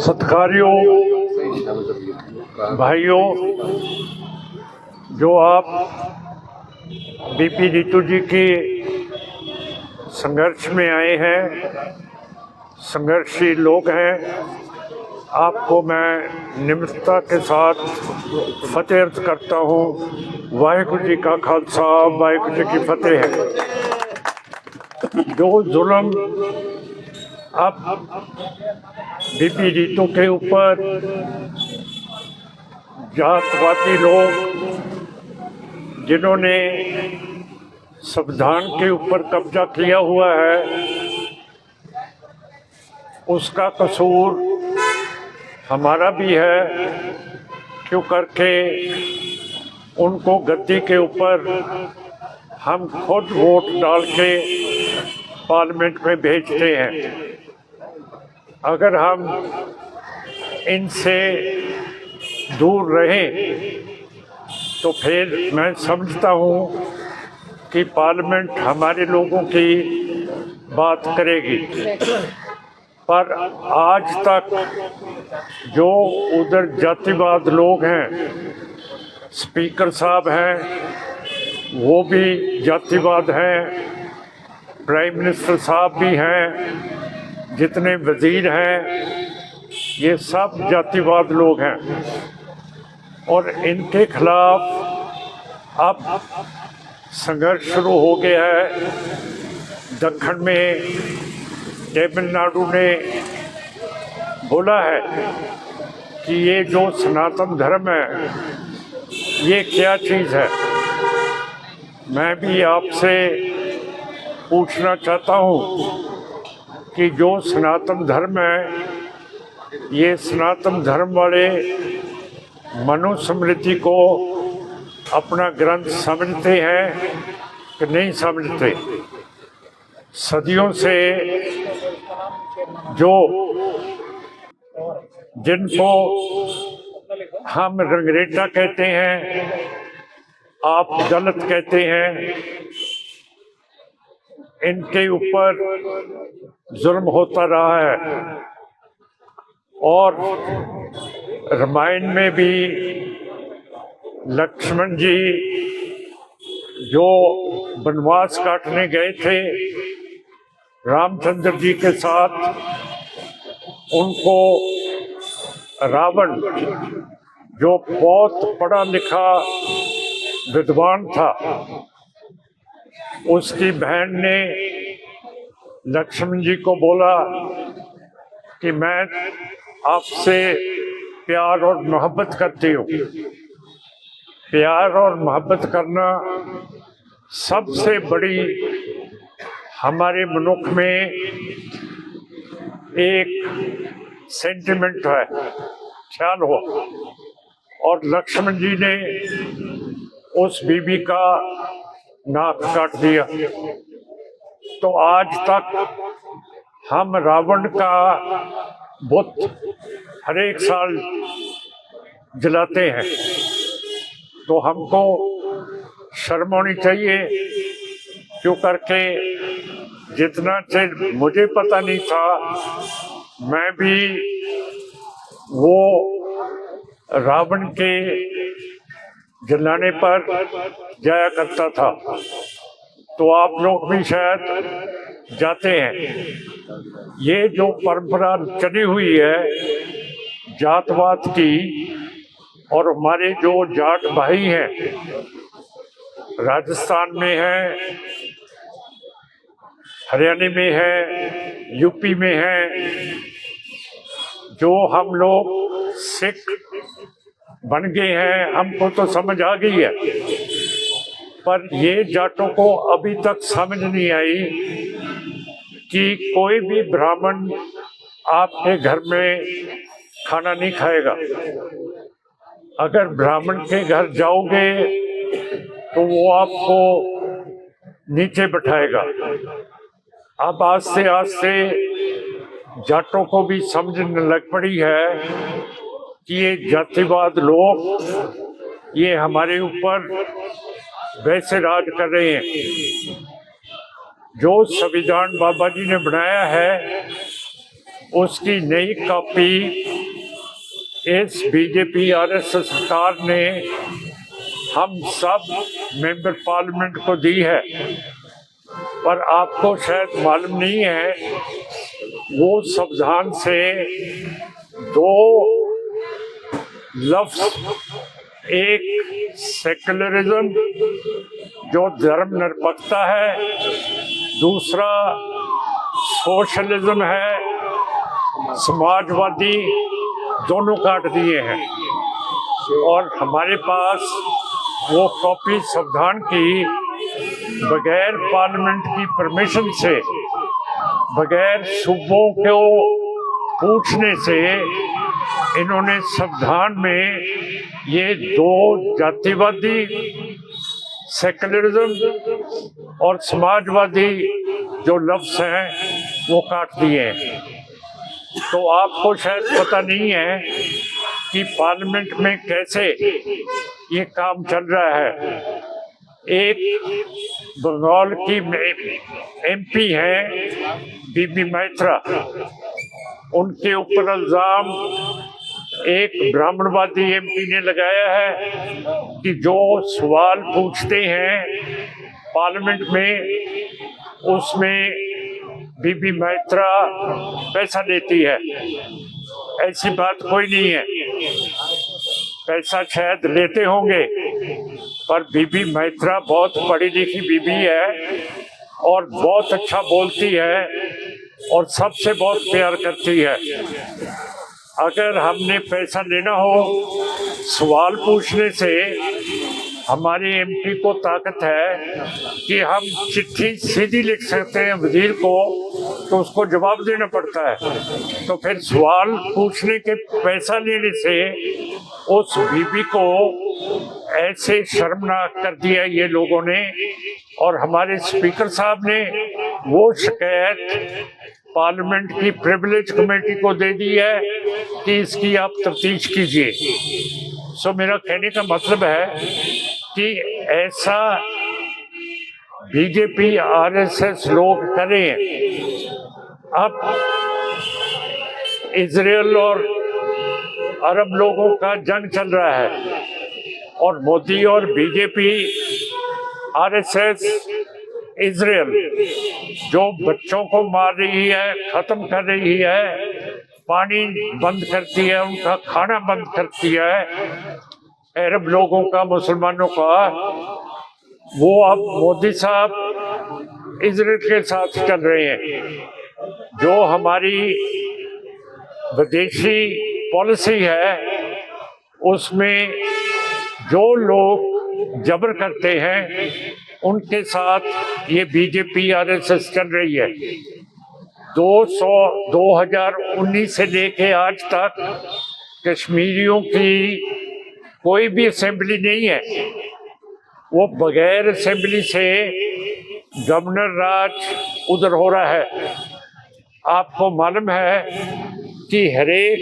सत्कार्यों भाइयों, जो आप बीपी रीतू जी के संघर्ष में आए हैं, संघर्षी लोग हैं, आपको मैं निम्रता के साथ फतेह अर्ज करता हूँ। वाहिगुरू जी का खालसा, वाहिगुरू जी की फतेह है। जो जुल्म अब बीपी रीतू के ऊपर जातवादी लोग, जिन्होंने संविधान के ऊपर कब्जा किया हुआ है, उसका कसूर हमारा भी है। क्यों करके उनको गद्दी के ऊपर हम खुद वोट डाल के पार्लियामेंट में भेजते हैं। अगर हम इनसे दूर रहें तो फिर मैं समझता हूँ कि पार्लियामेंट हमारे लोगों की बात करेगी। पर आज तक जो उधर जातिवाद लोग हैं, स्पीकर साहब हैं, वो भी जातिवाद हैं, प्राइम मिनिस्टर साहब भी हैं, जितने वजीर हैं, ये सब जातिवाद लोग हैं। और इनके खिलाफ अब संघर्ष शुरू हो गया है। दक्षिण में तमिलनाडु ने बोला है कि ये जो सनातन धर्म है, ये क्या चीज़ है। मैं भी आपसे पूछना चाहता हूँ कि जो सनातन धर्म है, ये सनातन धर्म वाले मनुस्मृति को अपना ग्रंथ समझते हैं कि नहीं समझते। सदियों से जो जिनको हम रंगरेटा कहते हैं, आप दलित कहते हैं, इनके ऊपर जुल्म होता रहा है। और रामायण में भी लक्ष्मण जी जो वनवास काटने गए थे रामचंद्र जी के साथ, उनको रावण, जो बहुत पढ़ा लिखा विद्वान था, उसकी बहन ने लक्ष्मण जी को बोला कि मैं आपसे प्यार और मोहब्बत करती हूँ। प्यार और मोहब्बत करना सबसे बड़ी हमारे मनुष्य में एक सेंटिमेंट है, ख्याल हो। और लक्ष्मण जी ने उस बीबी का नाक काट दिया। तो आज तक हम रावण का बुत हर एक साल जलाते हैं। तो हमको शर्म होनी चाहिए। क्यों करके जितना चीज मुझे पता नहीं था, मैं भी वो रावण के जलाने पर जाया करता था। तो आप लोग भी शायद जाते हैं। ये जो परंपरा चली हुई है जातवाद की, और हमारे जो जाट भाई हैं, राजस्थान में हैं, हरियाणा में हैं, यूपी में हैं, जो हम लोग सिख बन गए हैं, हमको तो समझ आ गई है। पर ये जाटों को अभी तक समझ नहीं आई कि कोई भी ब्राह्मण आपके घर में खाना नहीं खाएगा। अगर ब्राह्मण के घर जाओगे तो वो आपको नीचे बैठाएगा। अब आस्ते आस्ते जाटों को भी समझने लग पड़ी है कि ये जातिवाद लोग ये हमारे ऊपर वैसे राज कर रहे हैं। जो संविधान बाबा जी ने बनाया है, उसकी नई कॉपी इस बीजेपी आरएसएस सरकार ने हम सब मेंबर पार्लियामेंट को दी है, पर आपको शायद मालूम नहीं है वो संविधान से दो लफ्ज, एक सेक्युलरिज्म जो धर्मनिरपेक्षता है, दूसरा सोशलिज्म है, समाजवादी, दोनों काट दिए हैं। और हमारे पास वो कॉपी संविधान की बगैर पार्लियामेंट की परमिशन से, बगैर सूबों को पूछने से इन्होंने संविधान में ये दो जातिवादी, सेक्युलरिज्म और समाजवादी जो लफ्ज हैं वो काट दिए हैं। तो आपको शायद पता नहीं है कि पार्लियामेंट में कैसे ये काम चल रहा है। एक बंगाल की एमपी हैं बीबी मैत्रा, उनके ऊपर इल्ज़ाम एक ब्राह्मणवादी एमपी ने लगाया है कि जो सवाल पूछते हैं पार्लियामेंट में उसमें बीबी मैत्रा पैसा देती है। ऐसी बात कोई नहीं है, पैसा शायद लेते होंगे, पर बीबी मैत्रा बहुत पढ़ी लिखी बीबी है और बहुत अच्छा बोलती है और सबसे बहुत प्यार करती है। अगर हमने पैसा लेना हो सवाल पूछने से, हमारी एमपी को ताकत है कि हम चिट्ठी सीधी लिख सकते हैं वजीर को, तो उसको जवाब देना पड़ता है। तो फिर सवाल पूछने के पैसा लेने से उस बीबी को ऐसे शर्मनाक कर दिया ये लोगों ने। और हमारे स्पीकर साहब ने वो शिकायत पार्लियामेंट की प्रिविलेज कमेटी को दे दी है कि इसकी आप तफ्तीश कीजिए। सो मेरा कहने का मतलब है कि ऐसा बीजेपी आरएसएस लोग करें। अब इजराइल और अरब लोगों का जंग चल रहा है और मोदी और बीजेपी आरएसएस इजराइल जो बच्चों को मार रही है, खत्म कर रही है, पानी बंद करती है, उनका खाना बंद करती है, अरब लोगों का, मुसलमानों का, वो अब मोदी साहब इजराइल के साथ चल रहे हैं। जो हमारी विदेशी पॉलिसी है उसमें जो लोग जबर करते हैं उनके साथ ये बीजेपी आरएसएस चल रही है। 2019 से लेके आज तक कश्मीरियों की कोई भी असेंबली नहीं है, वो बगैर असेंबली से गवर्नर राज उधर हो रहा है। आपको मालूम है कि हरेक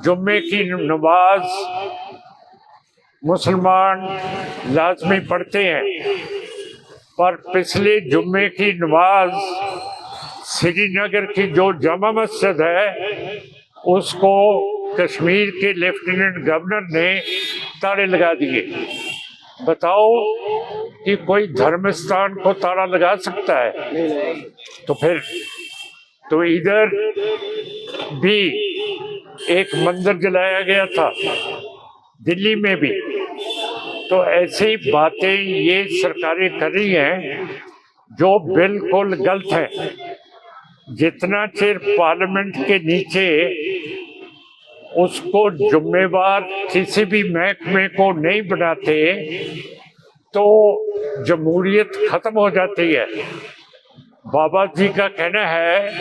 जुम्मे की नमाज मुसलमान लाजमी पढ़ते हैं, पर पिछले जुम्मे की नमाज श्रीनगर की जो जामा मस्जिद है उसको कश्मीर के लेफ्टिनेंट गवर्नर ने ताले लगा दिए। बताओ कि कोई धर्म स्थान को ताला लगा सकता है? तो फिर तो इधर भी एक मंदिर जलाया गया था, दिल्ली में भी। तो ऐसी बातें ये सरकारें कर रही हैं जो बिल्कुल गलत है। जितना चिर पार्लियामेंट के नीचे उसको जुम्मेवार किसी भी महकमे को नहीं बनाते तो जमहूरियत खत्म हो जाती है। बाबा जी का कहना है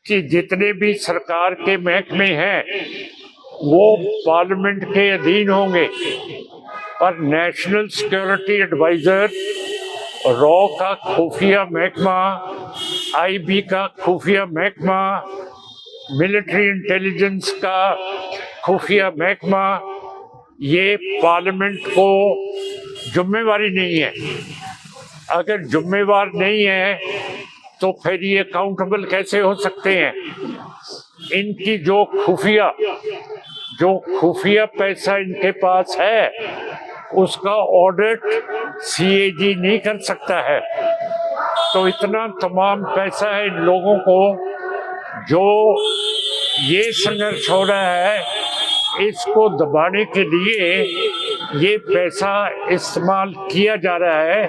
कि जितने भी सरकार के महकमे हैं वो पार्लियामेंट के अधीन होंगे, और नेशनल सिक्योरिटी एडवाइजर, रॉ का खुफिया महकमा, आईबी का खुफिया महकमा, मिलिट्री इंटेलिजेंस का खुफिया महकमा, ये पार्लियामेंट को जिम्मेवारी नहीं है। अगर जिम्मेवार नहीं है तो फिर ये अकाउंटेबल कैसे हो सकते हैं? इनकी जो खुफिया पैसा इनके पास है उसका ऑडिट सीएजी नहीं कर सकता है। तो इतना तमाम पैसा है इन लोगों को, जो ये संघर्ष हो रहा है इसको दबाने के लिए ये पैसा इस्तेमाल किया जा रहा है,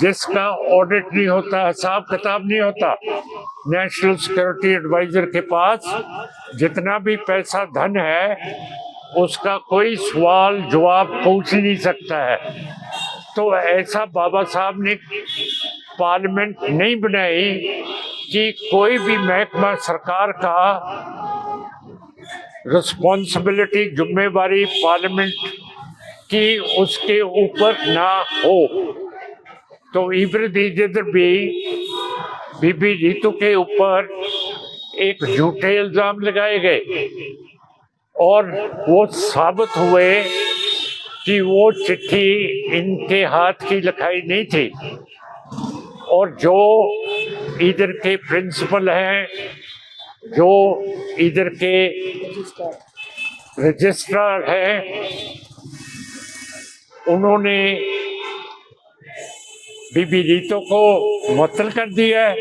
जिसका ऑडिट नहीं होता, हिसाब किताब नहीं होता। नेशनल सिक्योरिटी एडवाइजर के पास जितना भी पैसा धन है उसका कोई सवाल जवाब पूछ ही नहीं सकता है। तो ऐसा बाबा साहब ने पार्लियामेंट नहीं बनाई कि कोई भी महकमा सरकार का रिस्पॉन्सिबिलिटी, जिम्मेवारी पार्लियामेंट की उसके ऊपर ना हो। तो इधर भी बीबी रीतू के ऊपर एक झूठे इल्जाम लगाए गए और वो साबित हुए कि वो चिट्ठी इनके हाथ की लिखाई नहीं थी। और जो इधर के प्रिंसिपल हैं, जो इधर के रजिस्ट्रार हैं, उन्होंने बीबी रीतो को मुअत्तल कर दिया है।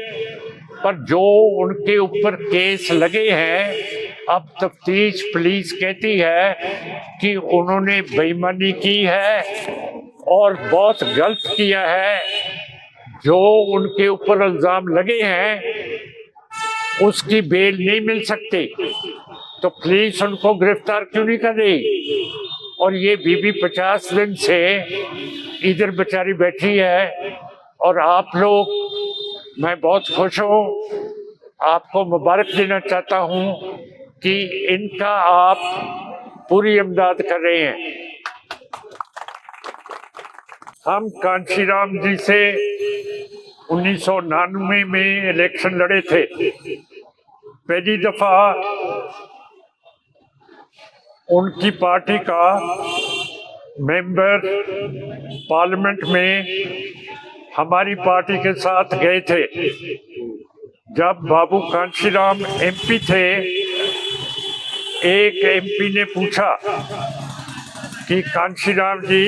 पर जो उनके ऊपर केस लगे हैं, अब तफ्तीश पुलिस कहती है कि उन्होंने बेईमानी की है और बहुत गलत किया है। जो उनके ऊपर इल्जाम लगे हैं उसकी बेल नहीं मिल सकती, तो पुलिस उनको गिरफ्तार क्यों नहीं कर रही? और ये बीबी 50 दिन से इधर बेचारी बैठी है और आप लोग, मैं बहुत खुश हूँ, आपको मुबारक देना चाहता हूँ कि इनका आप पूरी इमदाद कर रहे हैं। हम कांशीराम जी से 1999 में इलेक्शन लड़े थे। पहली दफा उनकी पार्टी का मेंबर पार्लियामेंट में हमारी पार्टी के साथ गए थे। जब बाबू कांशीराम एमपी थे, एक एमपी ने पूछा कि कांशीराम जी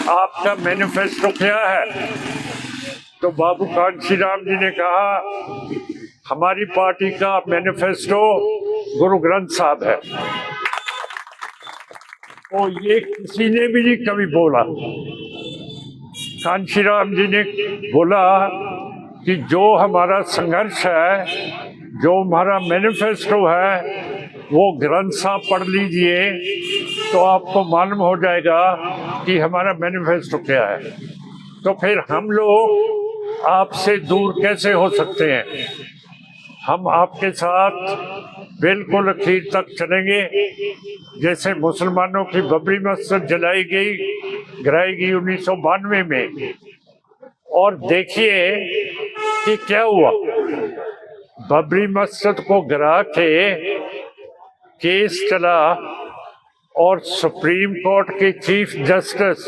आपका मैनिफेस्टो क्या है? तो बाबू कांशीराम जी ने कहा हमारी पार्टी का मैनिफेस्टो गुरु ग्रंथ साहब है। तो ये किसी ने भी नहीं कभी बोला। कांशीराम जी ने बोला कि जो हमारा संघर्ष है, जो हमारा मैनिफेस्टो है, वो ग्रंथ साहब पढ़ लीजिए तो आपको मालूम हो जाएगा कि हमारा मैनिफेस्टो क्या है। तो फिर हम लोग आपसे दूर कैसे हो सकते हैं? हम आपके साथ बिल्कुल आखिर तक चलेंगे। जैसे मुसलमानों की बबरी मस्जिद गिराई गई 1992 में, और देखिए कि क्या हुआ। बबरी मस्जिद को गिरा के केस चला और सुप्रीम कोर्ट के चीफ जस्टिस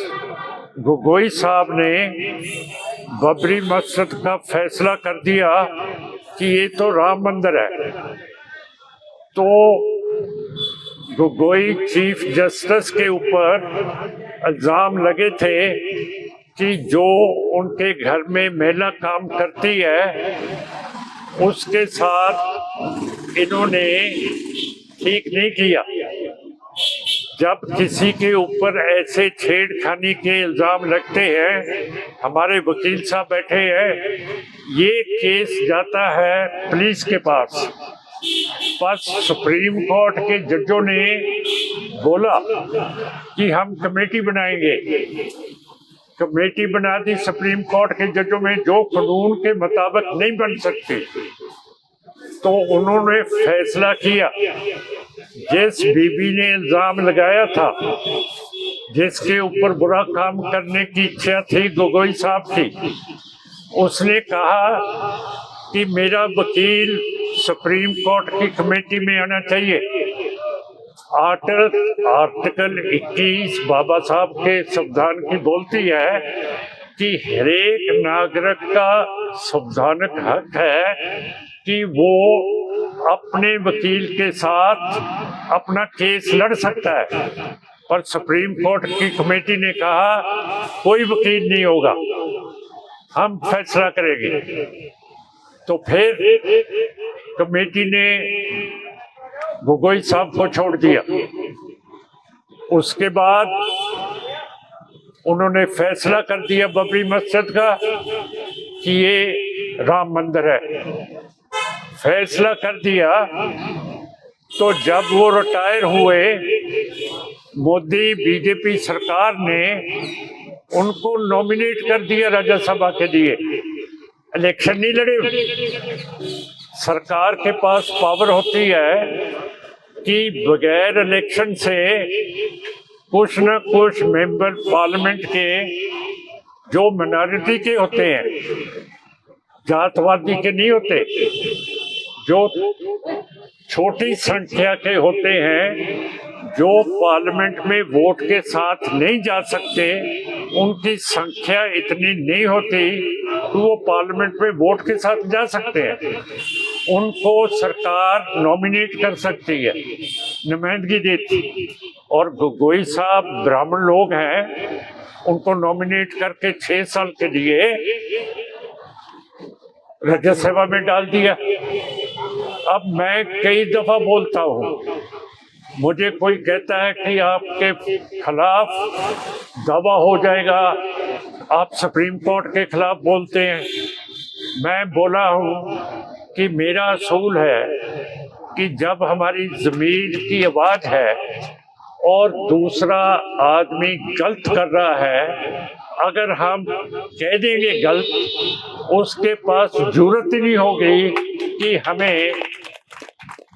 गोगोई साहब ने बबरी मस्जिद का फैसला कर दिया कि ये तो राम मंदिर है। तो गोगोई चीफ जस्टिस के ऊपर इल्जाम लगे थे कि जो उनके घर में महिला काम करती है उसके साथ इन्होंने ठीक नहीं किया। जब किसी के ऊपर ऐसे छेड़खानी के इल्जाम लगते हैं, हमारे वकील साहब बैठे हैं, ये केस जाता है पुलिस के पास। बस सुप्रीम कोर्ट के जजों ने बोला कि हम कमेटी बनाएंगे। कमेटी बना दी सुप्रीम कोर्ट के जजों में, जो कानून के मुताबिक नहीं बन सकती। तो उन्होंने फैसला किया, जिस बीबी ने इल्जाम लगाया था, जिसके ऊपर बुरा काम करने की इच्छा थी गोगोई साहब की, उसने कहा कि मेरा वकील सुप्रीम कोर्ट की कमेटी में आना चाहिए। आर्टिकल 21 बाबा साहब के संविधान की बोलती है कि हर एक नागरिक का संवैधानिक हक है कि वो अपने वकील के साथ अपना केस लड़ सकता है, पर सुप्रीम कोर्ट की कमेटी ने कहा कोई वकील नहीं होगा, हम फैसला करेंगे। तो फिर कमेटी ने गोगोई साहब को छोड़ दिया। उसके बाद उन्होंने फैसला कर दिया बाबरी मस्जिद का कि ये राम मंदिर है। फैसला कर दिया तो जब वो रिटायर हुए, मोदी बीजेपी सरकार ने उनको नॉमिनेट कर दिया राज्यसभा के लिए। इलेक्शन नहीं लड़े। सरकार के पास पावर होती है कि बगैर इलेक्शन से कुछ न कुछ मेंबर पार्लियामेंट के जो मिनॉरिटी के होते हैं, जातवादी के नहीं होते, जो छोटी संख्या के होते हैं, जो पार्लियामेंट में वोट के साथ नहीं जा सकते, उनकी संख्या इतनी नहीं होती कि वो पार्लियामेंट में वोट के साथ जा सकते हैं। उनको सरकार नॉमिनेट कर सकती है, नुमाइंदगी देती। और गोगोई साहब ब्राह्मण लोग हैं, उनको नॉमिनेट करके 6 साल के लिए राज्यसभा में डाल दिया। अब मैं कई दफा बोलता हूँ, मुझे कोई कहता है कि आपके खिलाफ दावा हो जाएगा, आप सुप्रीम कोर्ट के खिलाफ बोलते हैं। मैं बोला हूँ कि मेरा असूल है कि जब हमारी ज़मीर की आवाज़ है और दूसरा आदमी गलत कर रहा है, अगर हम कह देंगे गलत, उसके पास जरूरत ही नहीं होगी कि हमें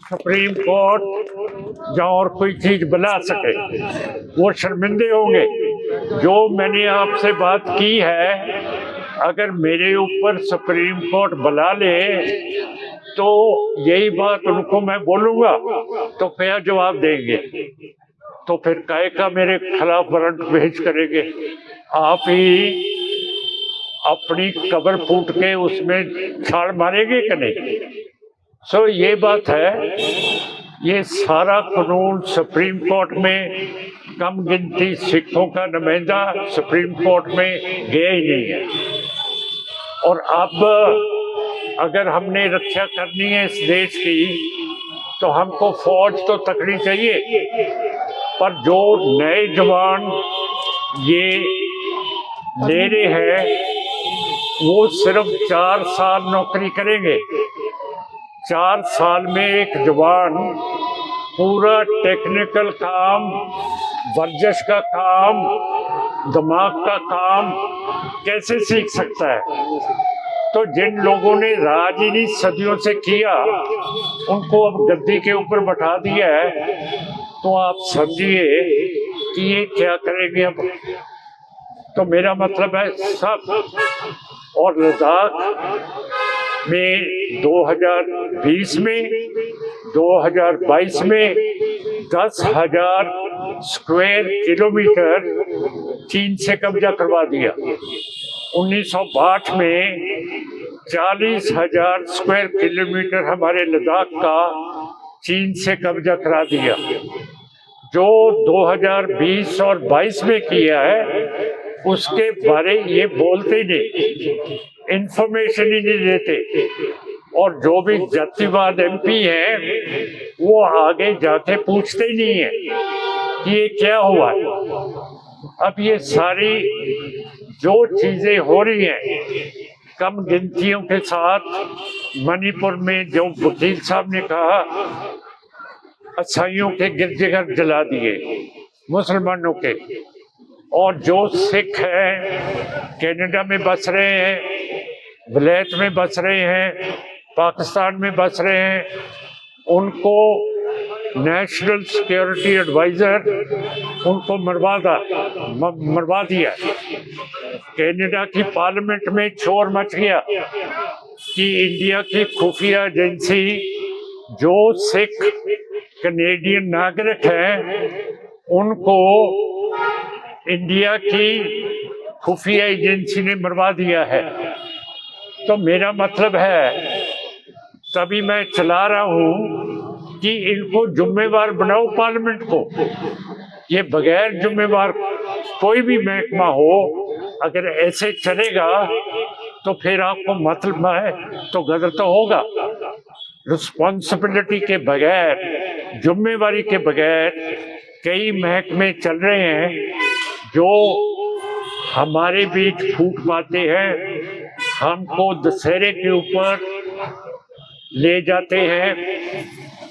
सुप्रीम कोर्ट या और कोई चीज़ बुला सके। वो शर्मिंदे होंगे। जो मैंने आपसे बात की है, अगर मेरे ऊपर सुप्रीम कोर्ट बुला ले तो यही बात उनको मैं बोलूँगा तो क्या जवाब देंगे? तो फिर काहे का मेरे खिलाफ वारंट पेश करेंगे? आप ही अपनी कब्र फूट के उसमें छाल मारेंगे कि नहीं? सो ये बात है, ये सारा कानून सुप्रीम कोर्ट में कम गिनती सिखों का नुमाइंदा सुप्रीम कोर्ट में गया ही नहीं है। और अब अगर हमने रक्षा करनी है इस देश की, तो हमको फौज तो तकड़ी चाहिए, पर जो नए जवान ये ले रहे हैं वो सिर्फ 4 साल नौकरी करेंगे। 4 साल में एक जवान पूरा टेक्निकल काम, वर्जिश का काम, दिमाग का काम कैसे सीख सकता है? तो जिन लोगों ने राज ही नहीं सदियों से किया, उनको अब गद्दी के ऊपर बैठा दिया है, तो आप समझिए कि ये क्या करेंगे अब। तो मेरा मतलब है सब। और लद्दाख में 2020 में 2022 में 10,000 स्क्वायर किलोमीटर चीन से कब्जा करवा दिया। 1962 में 40,000 स्क्वायर किलोमीटर हमारे लद्दाख का चीन से कब्जा करा दिया। जो 2020 और 22 में किया है उसके बारे ये बोलते ही नहीं, इंफॉर्मेशन ही नहीं देते। और जो भी जातिवाद एमपी हैं वो आगे जाके पूछते ही नहीं है कि ये क्या हुआ है। अब ये सारी जो चीजें हो रही हैं कम गिनतियों के साथ, मणिपुर में जो वकील साहब ने कहा ईसाइयों के गिरजाघर जला दिए, मुसलमानों के, और जो सिख हैं कनाडा में बस रहे हैं, विलायत में बस रहे हैं, पाकिस्तान में बस रहे हैं, उनको नेशनल सिक्योरिटी एडवाइजर उनको मरवा दिया। कनाडा की पार्लियामेंट में शोर मच गया कि इंडिया की खुफिया एजेंसी जो सिख कनेडियन नागरिक हैं उनको इंडिया की खुफिया एजेंसी ने मरवा दिया है। तो मेरा मतलब है तभी मैं चला रहा हूं कि इनको जिम्मेवार बनाओ पार्लियामेंट को। ये बगैर जिम्मेवार कोई भी महकमा हो, अगर ऐसे चलेगा तो फिर आपको मतलब है तो गदर तो होगा। रिस्पॉन्सिबिलिटी के बगैर, जिम्मेवारी के बगैर कई महकमे चल रहे हैं जो हमारे बीच फूट पाते हैं, हमको दशहरे के ऊपर ले जाते हैं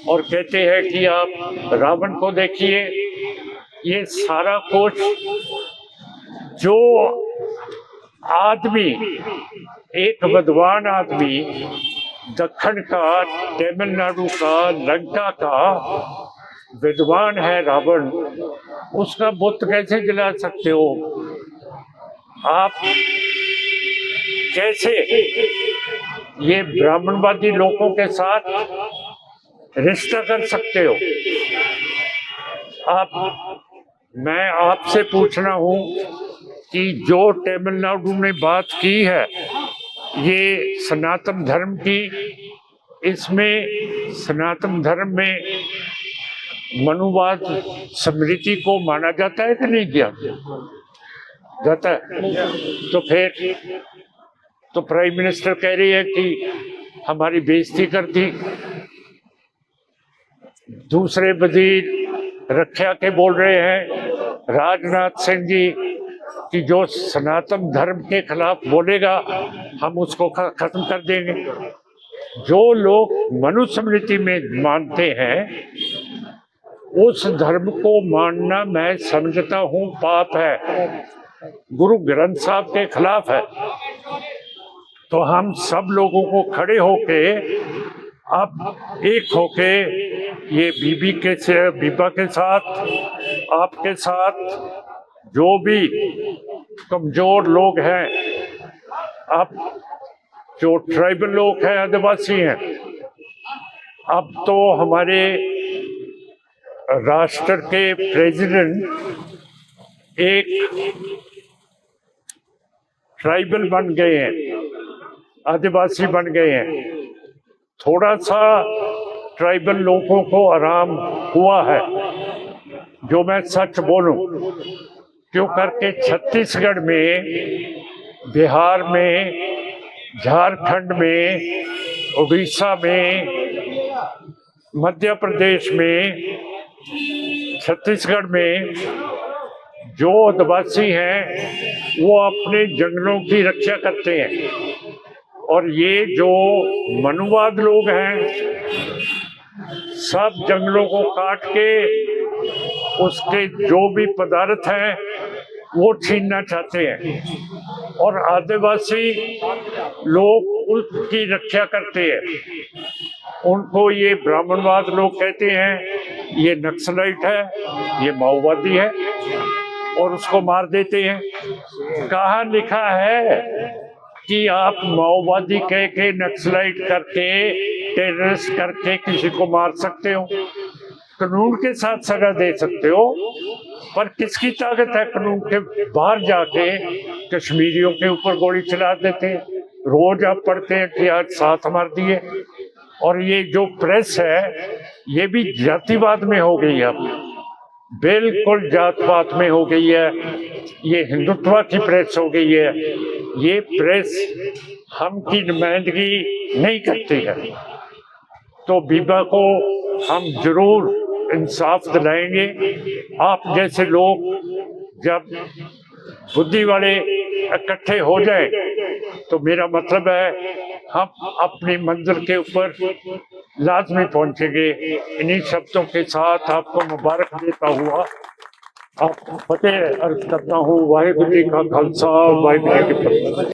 और कहते हैं कि आप रावण को देखिए। ये सारा कुछ जो आदमी, एक विद्वान आदमी दक्षिण का, तमिलनाडु का, लंका का विद्वान है रावण, उसका बुत कैसे जला सकते हो आप? कैसे ये ब्राह्मणवादी लोगों के साथ रिश्ता कर सकते हो आप? मैं आपसे पूछना हूं कि जो तमिलनाडु ने बात की है ये सनातन धर्म की, इसमें सनातन धर्म में मनुवाद स्मृति को माना जाता है कि नहीं किया जाता है? तो फिर तो प्राइम मिनिस्टर कह रही है कि हमारी बेइज्जती कर दी। दूसरे वजीर रक्षा के बोल रहे हैं, राजनाथ सिंह जी, कि जो सनातन धर्म के खिलाफ बोलेगा हम उसको खत्म कर देंगे। जो लोग मनुस्मृति में मानते हैं उस धर्म को मानना मैं समझता हूँ पाप है, गुरु ग्रंथ साहब के खिलाफ है। तो हम सब लोगों को खड़े होके, अब एक होके, ये बीबा के साथ, आपके साथ, जो भी कमजोर लोग हैं, अब जो ट्राइबल लोग हैं, आदिवासी हैं, अब तो हमारे राष्ट्र के प्रेसिडेंट एक ट्राइबल बन गए हैं, आदिवासी बन गए हैं। थोड़ा सा ट्राइबल लोगों को आराम हुआ है, जो मैं सच बोलूं, क्यों करके छत्तीसगढ़ में, बिहार में, झारखंड में, उड़ीसा में, मध्य प्रदेश में, छत्तीसगढ़ में जो आदिवासी हैं वो अपने जंगलों की रक्षा करते हैं। और ये जो मनुवाद लोग हैं सब जंगलों को काट के उसके जो भी पदार्थ हैं वो छीनना चाहते हैं और आदिवासी लोग उसकी रक्षा करते हैं। उनको ये ब्राह्मणवाद लोग कहते हैं, ये नक्सलाइट है, ये माओवादी है और उसको मार देते हैं। कहाँ लिखा है कि आप माओवादी कह के, नक्सलाइट करके, टेररिस्ट करके किसी को मार सकते हो? कानून के साथ सजा दे सकते हो, पर किसकी ताकत है कानून के बाहर जाके कश्मीरियों के ऊपर गोली चला देते हैं? रोज आप पढ़ते हैं कि आज 7 मार दिए। और ये जो प्रेस है ये भी जातिवाद में हो गई है, अब बिल्कुल जात पात में हो गई है। ये हिंदुत्व की प्रेस हो गई है। ये प्रेस हम की नुमाइंदगी नहीं करती है। तो बीबा को हम जरूर इंसाफ दिलाएंगे। आप जैसे लोग जब बुद्धि वाले इकट्ठे हो जाए तो मेरा मतलब है हम अपनी मंजिल के ऊपर लाजमी पहुंचेंगे। इन्हीं शब्दों के साथ आपको मुबारक देता हुआ आपको फतेह अर्ज करता हूँ। वाहिगुरू जी का खालसा, वाहिगुरू जी की फतेह।